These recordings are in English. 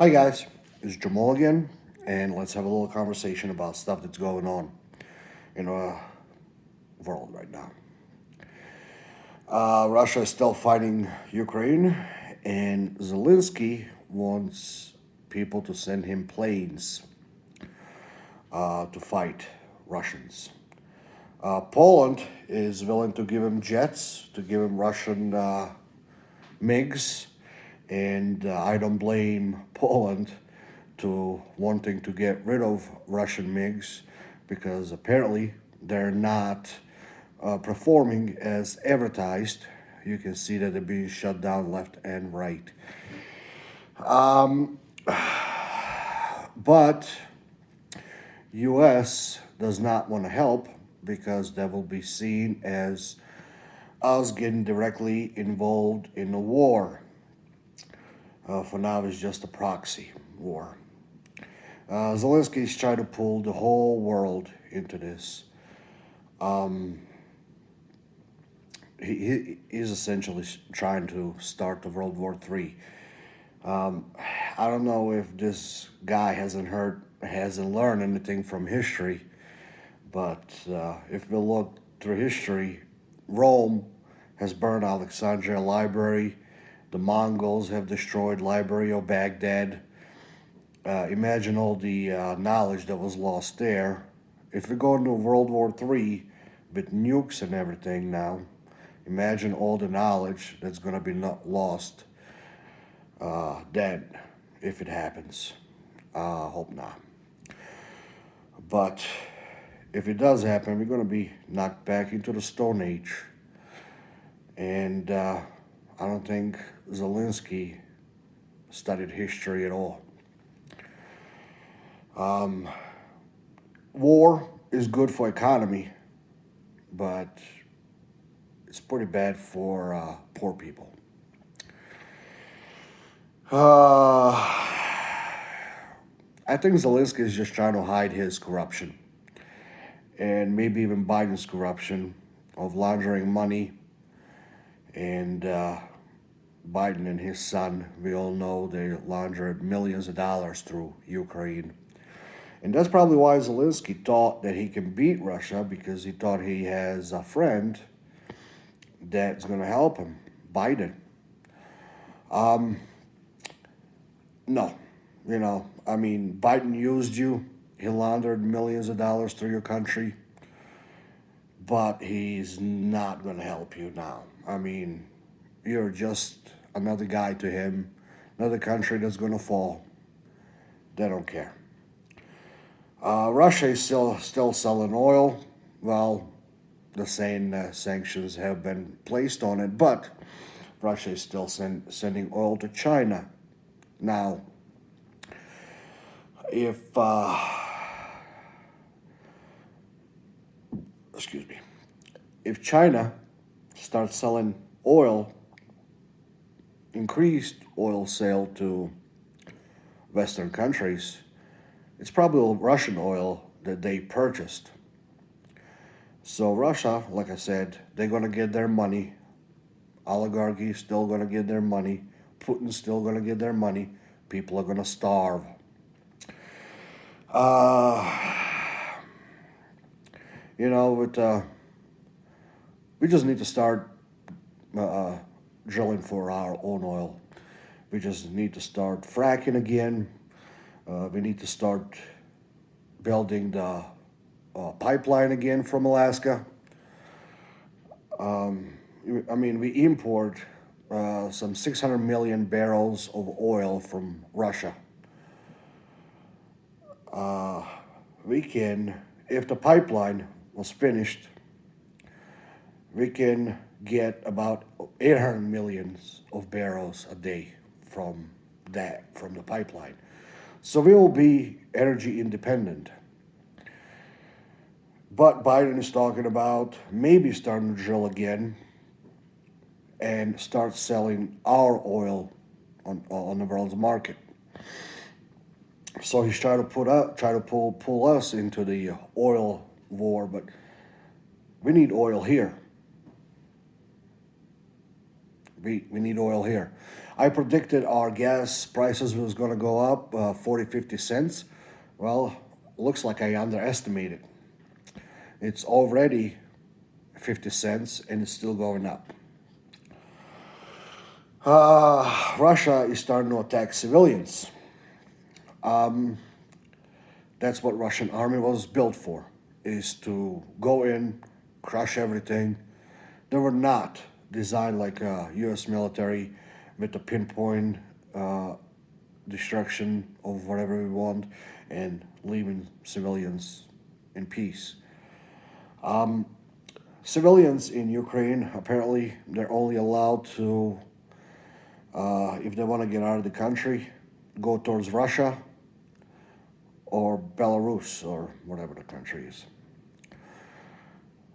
Hi guys, it's Jamal again, and let's have a little conversation about stuff that's going on in our world right now. Russia is still fighting Ukraine, and Zelensky wants people to send him planes to fight Russians. Poland is willing to give him jets, to give him Russian MiGs, and I don't blame Poland to wanting to get rid of Russian MiGs because apparently they're not performing as advertised. You can see that they're being shut down left and right. But U.S. does not want to help because that will be seen as us getting directly involved in the war. For now, it's just a proxy war. Zelensky's trying to pull the whole world into this. He's essentially trying to start the World War III. I don't know if this guy hasn't learned anything from history, but if we look through history, Rome has burned Alexandria Library. The Mongols have destroyed Library of Baghdad. Imagine all the knowledge that was lost there. If we go into World War III with nukes and everything now, imagine all the knowledge that's going to be not lost then if it happens. Hope not. But if it does happen, we're going to be knocked back into the Stone Age. And I don't think Zelensky studied history at all. War is good for economy, but it's pretty bad for poor people. I think Zelensky is just trying to hide his corruption, and maybe even Biden's corruption of laundering money. And Biden and his son, we all know they laundered millions of dollars through Ukraine. And that's probably why Zelensky thought that he can beat Russia because he thought he has a friend that's going to help him, Biden. No, Biden used you. He laundered millions of dollars through your country, but he's not going to help you now. You're just another guy to him, another country that's going to fall. They don't care. Russia is still selling oil. Well, the same sanctions have been placed on it, but Russia is still sending oil to China. Now, if excuse me, if China starts selling oil, increased oil sale to Western countries, it's probably Russian oil that they purchased. So Russia, like I said, they're gonna get their money. Oligarchy still gonna get their money. Putin's still gonna get their money. People are gonna starve. With we just need to start drilling for our own oil. We just need to start fracking again. We need to start building the pipeline again from Alaska. We import some 600 million barrels of oil from Russia. We can, if the pipeline was finished, we can get about 800 millions of barrels a day from the pipeline. So we will be energy independent. But Biden is talking about maybe starting to drill again and start selling our oil on the world's market. So he's trying to pull us into the oil war, but we need oil here. We need oil here. I predicted our gas prices was going to go up 40, 50 cents. Well, looks like I underestimated. It's already 50 cents and it's still going up. Russia is starting to attack civilians. That's what Russian army was built for, is to go in, crush everything. They were not designed like a U.S. military with a pinpoint destruction of whatever we want and leaving civilians in peace. Civilians in Ukraine, apparently, they're only allowed to, if they want to get out of the country, go towards Russia or Belarus or whatever the country is.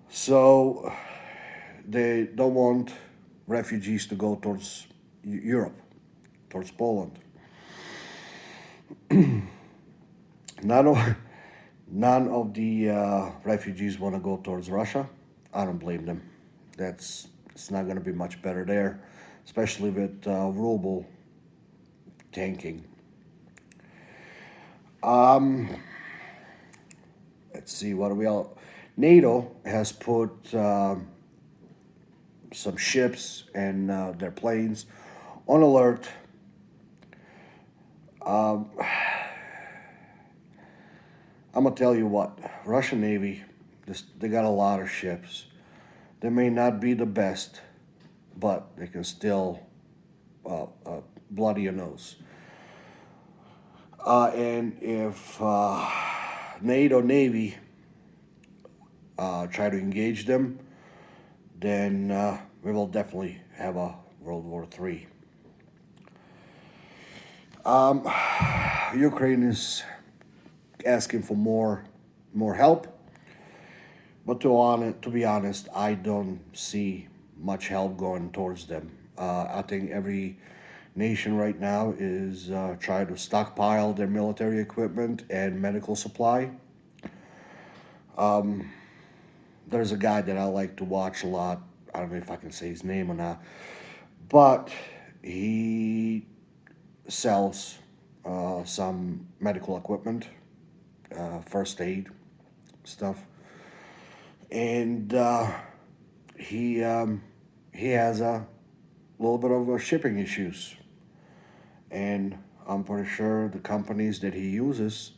So they don't want refugees to go towards Europe, towards Poland. None of, none of the refugees want to go towards Russia. I don't blame them. It's not going to be much better there, especially with ruble tanking. Let's see, what do we all? NATO has put some ships and their planes on alert. I'm gonna tell you what, Russian Navy, they got a lot of ships. They may not be the best, but they can still bloody your nose. And if NATO Navy try to engage them, then we will definitely have a World War III. Ukraine is asking for more help, but to be honest, I don't see much help going towards them. I think every nation right now is trying to stockpile their military equipment and medical supply. There's a guy that I like to watch a lot. I don't know if I can say his name or not, but he sells some medical equipment, first aid stuff, and he has a little bit of shipping issues, and I'm pretty sure the companies that he uses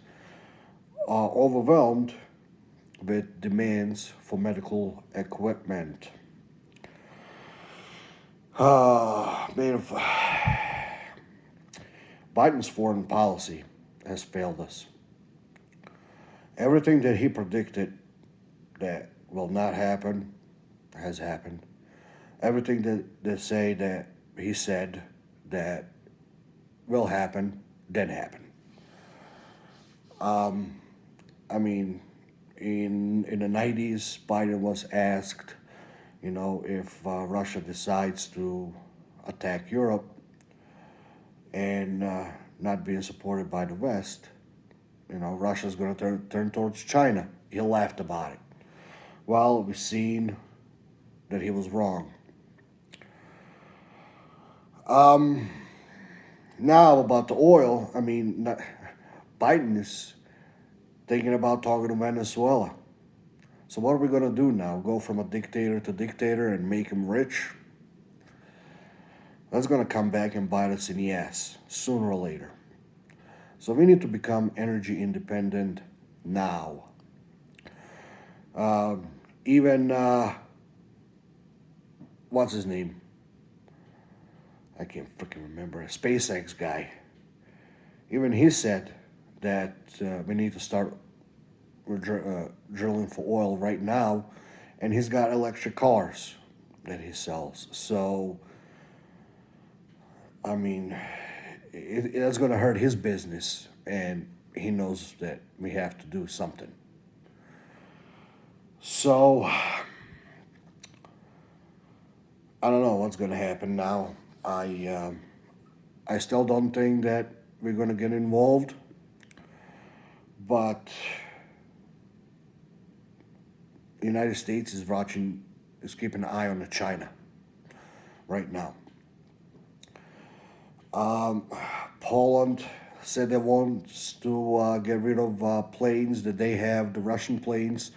are overwhelmed with demands for medical equipment. Man, Biden's foreign policy has failed us. Everything that he predicted that will not happen has happened. Everything that they say that he said that will happen didn't happen. I mean, in the 90s, Biden was asked, if Russia decides to attack Europe and not being supported by the West, Russia's going to turn towards China. He laughed about it. Well, we've seen that he was wrong. Now about the oil, Biden is thinking about talking to Venezuela. So what are we going to do now? Go from a dictator to dictator and make him rich? That's going to come back and bite us in the ass sooner or later. So we need to become energy independent now. Even, what's his name? I can't freaking remember. A SpaceX guy. Even he said that we need to start drilling for oil right now, and he's got electric cars that he sells. So, it's going to hurt his business, and he knows that we have to do something. So, I don't know what's going to happen now. I still don't think that we're going to get involved, but the United States is keeping an eye on China right now. Poland said they wants to get rid of planes that they have, the Russian planes,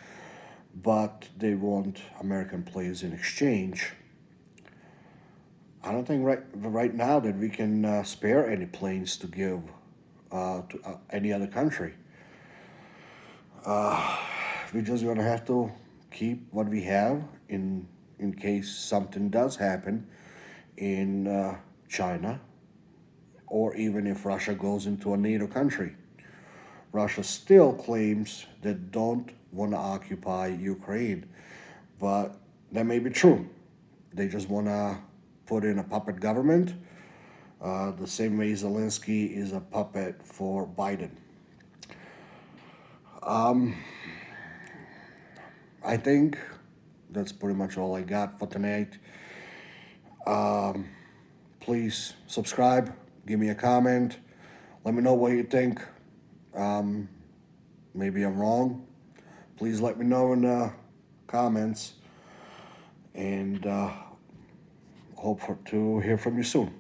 but they want American planes in exchange. I don't think right now that we can spare any planes to give to any other country. We're just gonna have to keep what we have in case something does happen in China, or even if Russia goes into a NATO country. Russia still claims they don't want to occupy Ukraine, but that may be true. They just want to put in a puppet government, the same way Zelensky is a puppet for Biden. I think that's pretty much all I got for tonight. Please subscribe, give me a comment, let me know what you think. Maybe I'm wrong. Please let me know in the comments, and hope to hear from you soon.